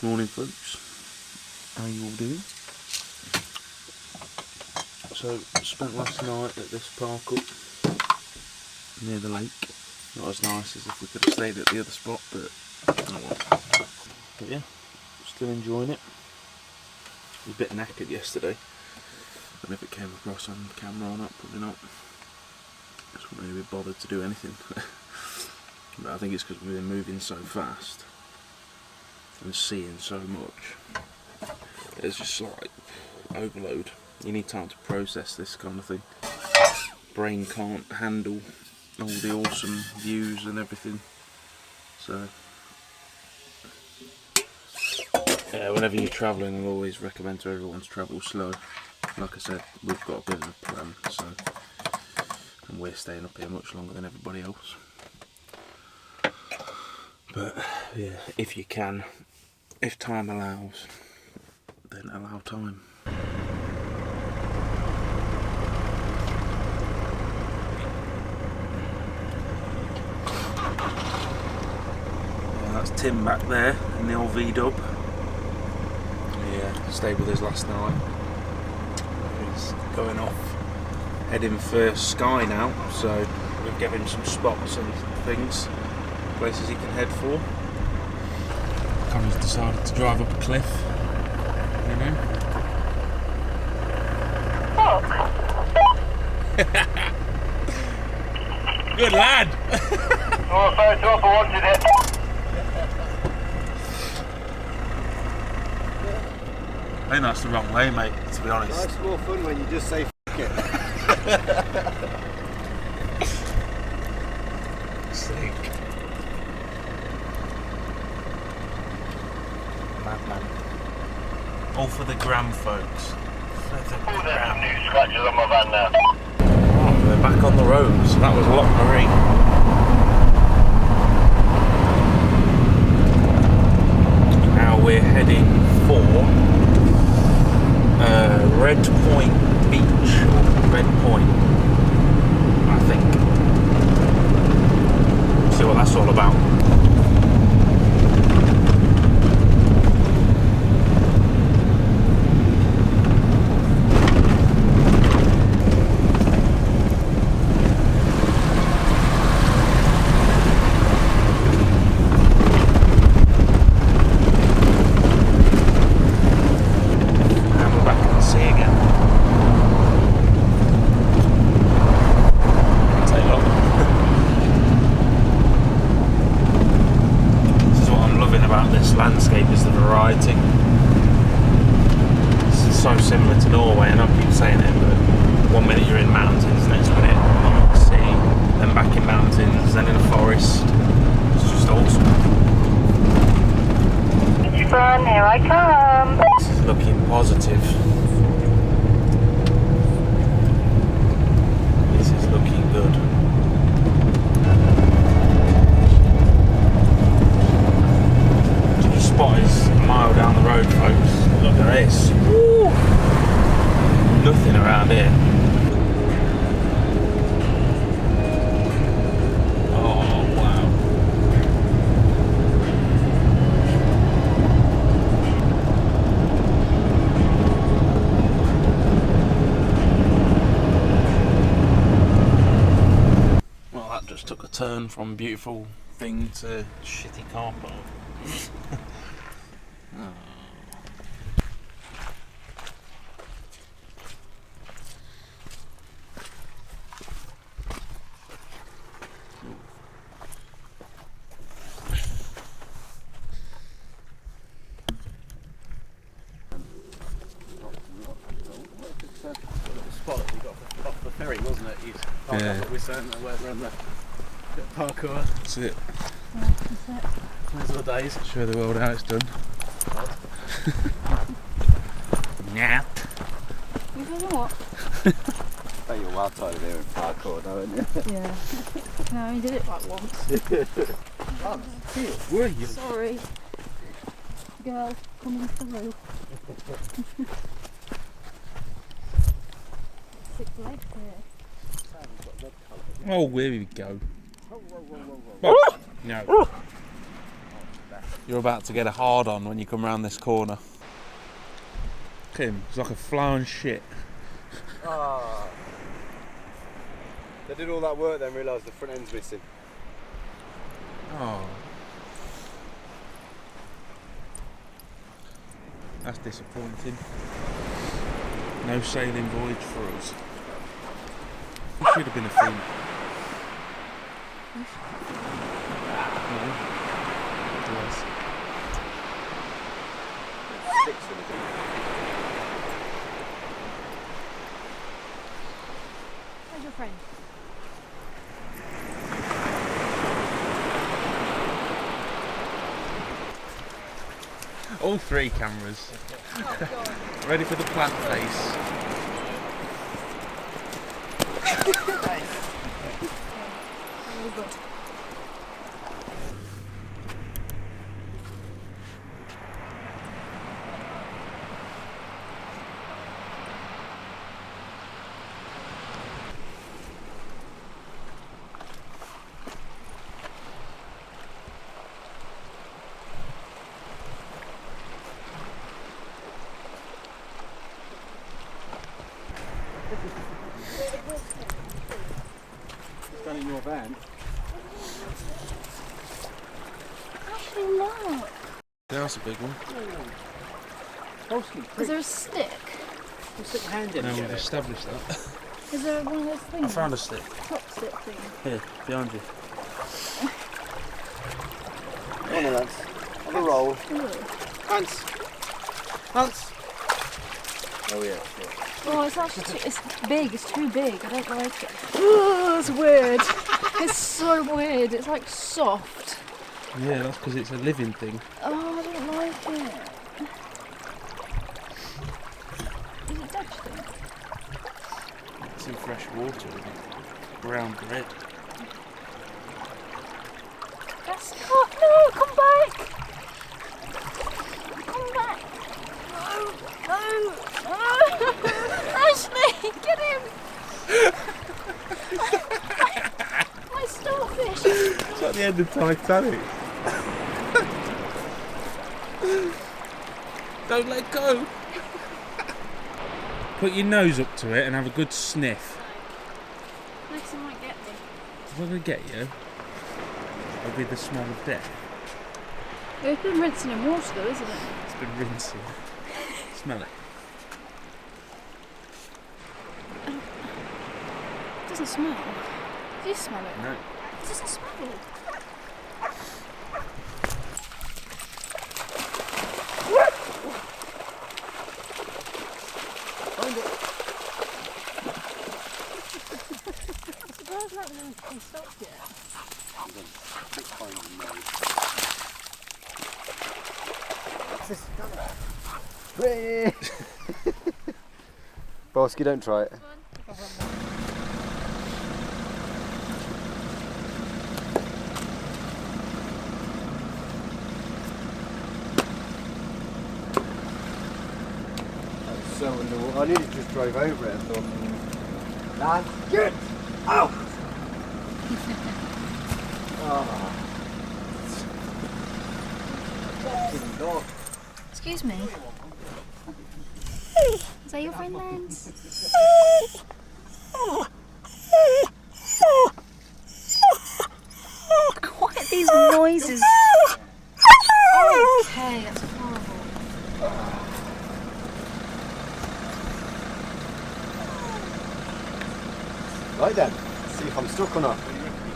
Morning folks, how you all doing? So, spent last night at this park up near the lake. Not as nice as if we could have stayed at the other spot, but oh well. But yeah, still enjoying it. I was a bit knackered yesterday. I don't know if it came across on camera or not, probably not. Just wouldn't really be bothered to do anything. But I think it's because we've been moving so fast and seeing so much. It's just like overload. You need time to process this kind of thing. Brain can't handle all the awesome views and everything. So yeah, whenever you're travelling, I'll always recommend to everyone to travel slow. Like I said, we've got a bit of a plan, so and we're staying up here much longer than everybody else. But yeah, if you can, if time allows, then allow time. Yeah, that's Tim back there in the old V-dub. Yeah, stayed with us last night. He's going off, heading for Skye now, so we've given him some spots and things, places he can head for. Connor's decided to drive up a cliff, you know. Good lad! Oh, photo up, I wanted it. I think that's the wrong way, mate, to be honest. Life's more fun when you just say f*** it. Sick. Madman. All for the gram, folks. For the Oh, there's gram. some new scratches on my van now. Oh, we're back on the road, so that was a lot, Marie. Now we're heading for Red Point Beach, or Red Point, I think. See what that's all about. Landscape is the variety. It's so similar to Norway, and I keep saying it, but one minute you're in mountains, next minute on the sea, then back in mountains, then in a forest. It's just awesome. It's fun, here I come. This is looking positive. This is looking good. Spot is a mile down the road, folks. Look at this. Woo! Nothing around here. Oh wow. Well, that just took a turn from beautiful thing to shitty car park. Spot that we got off the ferry, wasn't it? You'd park up what we're saying, whether on the parkour. That's it. Those are the days. Show the world how it's done. Nap. You don't know what? Oh, you're wild side of here in parkour, don't you? Yeah. No, he did it like once. Were you? Sorry. Girl coming through. 6 legs here. Oh, here we go. Whoa. No. Oh, You're about to get a hard on when you come around this corner. Look at him, he's like a flowing shit. Ah. They did all that work then realised the front end's missing. Oh. That's disappointing. No sailing voyage for us. It should have been a thing. No. It was. Sticks with it. Where's your friend? All three cameras. Oh, Ready for the plant face. Very good. It's done in your van. Actually, no. That's a big one. Is there a stick? Stick your hand in. No, we've established that. Is there one of those things? I found a stick. Top stick thing. Here, behind you. Come on then, lads. Have a roll. Ooh. Hans! Hans! Oh yeah, sure. Oh, it's actually too, it's big. It's too big. I don't like it. Oh, it's weird. It's so weird. It's like soft. Yeah, that's because it's a living thing. Oh, I don't like it. Is it Dutch thing? It's in fresh water with brown bread. That's oh no! Come back! Come back! No! Ashley, get him! My starfish! It's like the end of Titanic. Don't let go. Put your nose up to it and have a good sniff. Next time might get me. If I'm going to get you, it'll be the smell of death. It's been rinsing in water though, isn't it? It's been rinsing. Smell it. It doesn't smell. Do you smell it? No. It doesn't smell. Find it. I'm surprised that hasn't stopped yet. Keep finding those. Bosky, don't try it. So underwater. I nearly just drove over it and thought, lad, get out! Oh. Excuse me. Is that your friend Lance? What are these noises? Okay, that's horrible. Right then, see if I'm stuck or not.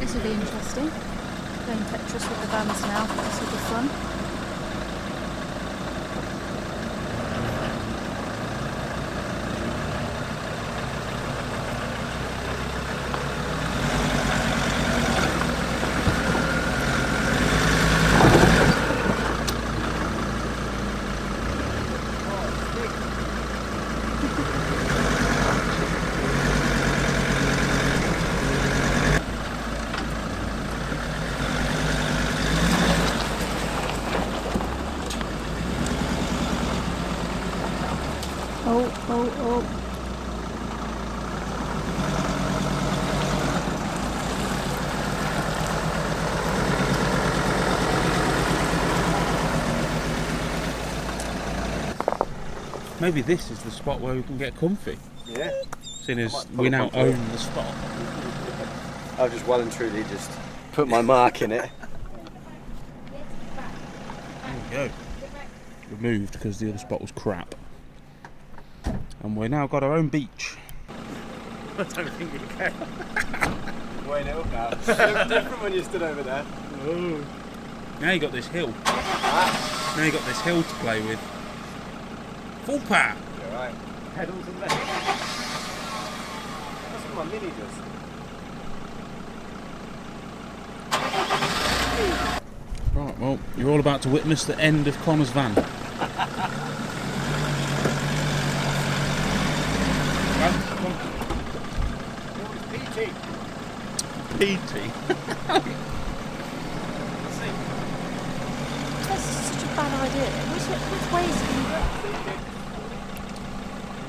This will be interesting. Playing Tetris with the vans now. This will be fun. Oh. Maybe this is the spot where we can get comfy. Yeah. Seeing as we now own the spot. I've just well and truly just put my mark in it. There we go. Removed because the other spot was crap. And we've now got our own beach. I don't think we can. Wait, it'll now. It looks different when you stood over there. Oh. Now you got this hill. Now you got this hill to play with. Full power. You're right. Pedal to the left. That's what my Mini does. Right, well, you're all about to witness the end of Connor's van. PT. PT. That's such a bad idea. Which way is it?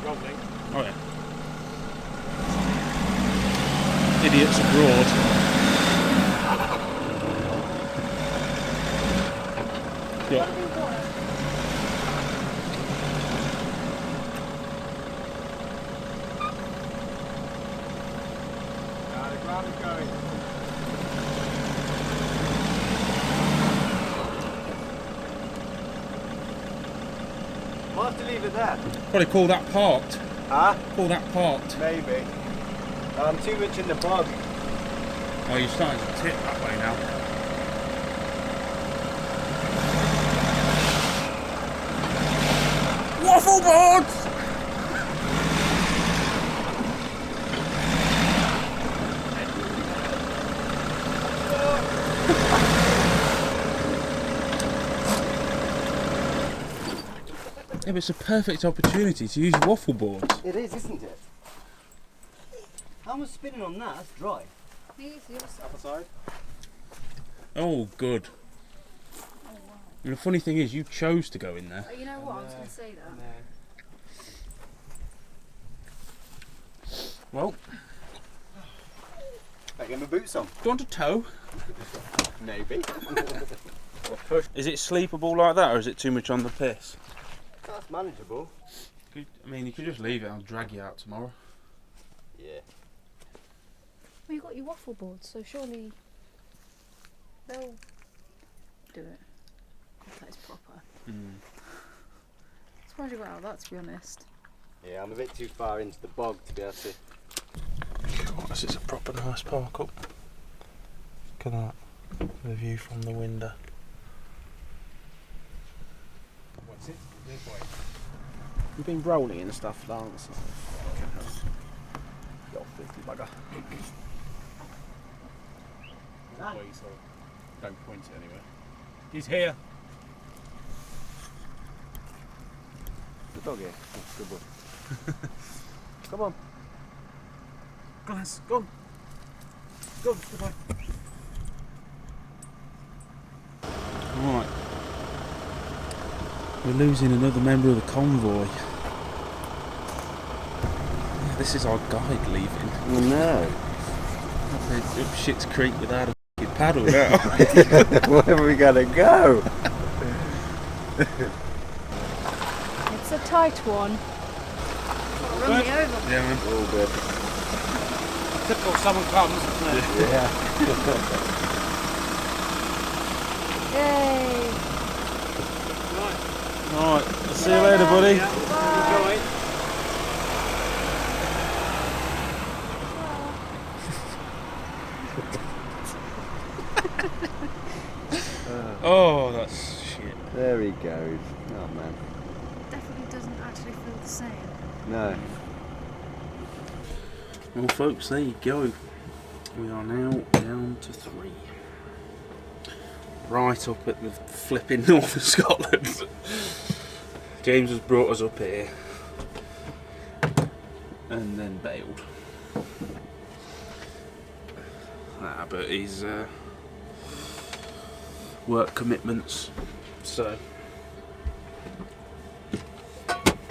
Rolling. Oh yeah. Idiots abroad. Yeah. The ground is going. Might have to leave it there. Probably call that parked. Huh? Call that parked. Maybe. I'm too much in the bog. Oh, you're starting to tip that way now. Waffle boards! Yeah, but it's a perfect opportunity to use waffle boards. It is, isn't it? How am I spinning on that? That's dry. Upper side. Oh, good. And the funny thing is, you chose to go in there. You know what? I was going to say that. Well, Better get my boots on. do you want a tow? Maybe. Is it sleepable like that, or is it too much on the piss? That's manageable. I mean, you could just leave it. I'll drag you out tomorrow. Yeah. Well, you've got your waffle boards, so surely they'll do it. If that is proper. Surprised you got out of that, to be honest. Yeah, I'm a bit too far into the bog to be able to. God, this is a proper nice park up. Look at that. The view from the window. What's it? Big boy. You've been rolling and stuff, Lance. You old filthy bugger. Boy, so don't point it anywhere. He's here. The dog here. Oh, good boy. Come on. Go on, go on. Go on, goodbye. Right. We're losing another member of the convoy. Yeah, this is our guide leaving. Oh no. Up Shit's Creek without a f***ing paddle now. Where have we gotta go? It's a tight one. Run me over. Yeah, man. All good. Typical someone comes, isn't it? Yeah. Yay. Alright, I'll see you later, buddy. Enjoy. Oh, that's shit. There he goes. Oh man. Definitely doesn't actually feel the same. No. Well, folks, there you go. We are now down to 3. Right up at the flipping north of Scotland. James has brought us up here and then bailed. But he's work commitments, so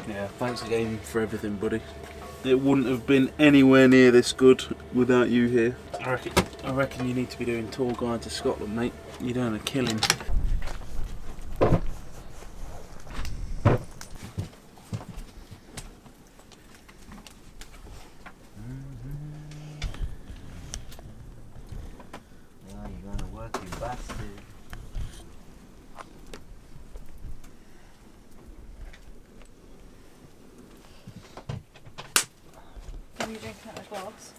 yeah, thanks again for everything, buddy. It wouldn't have been anywhere near this good without you here. I reckon you need to be doing tour guide to Scotland, mate. You're doing a killing. you drinking out of a glass?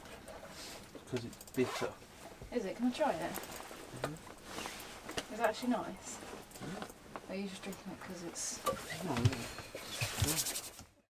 Because it's bitter. Is it? Can I try it? Is it actually nice? Or are you just drinking it because it's... Oh, yeah.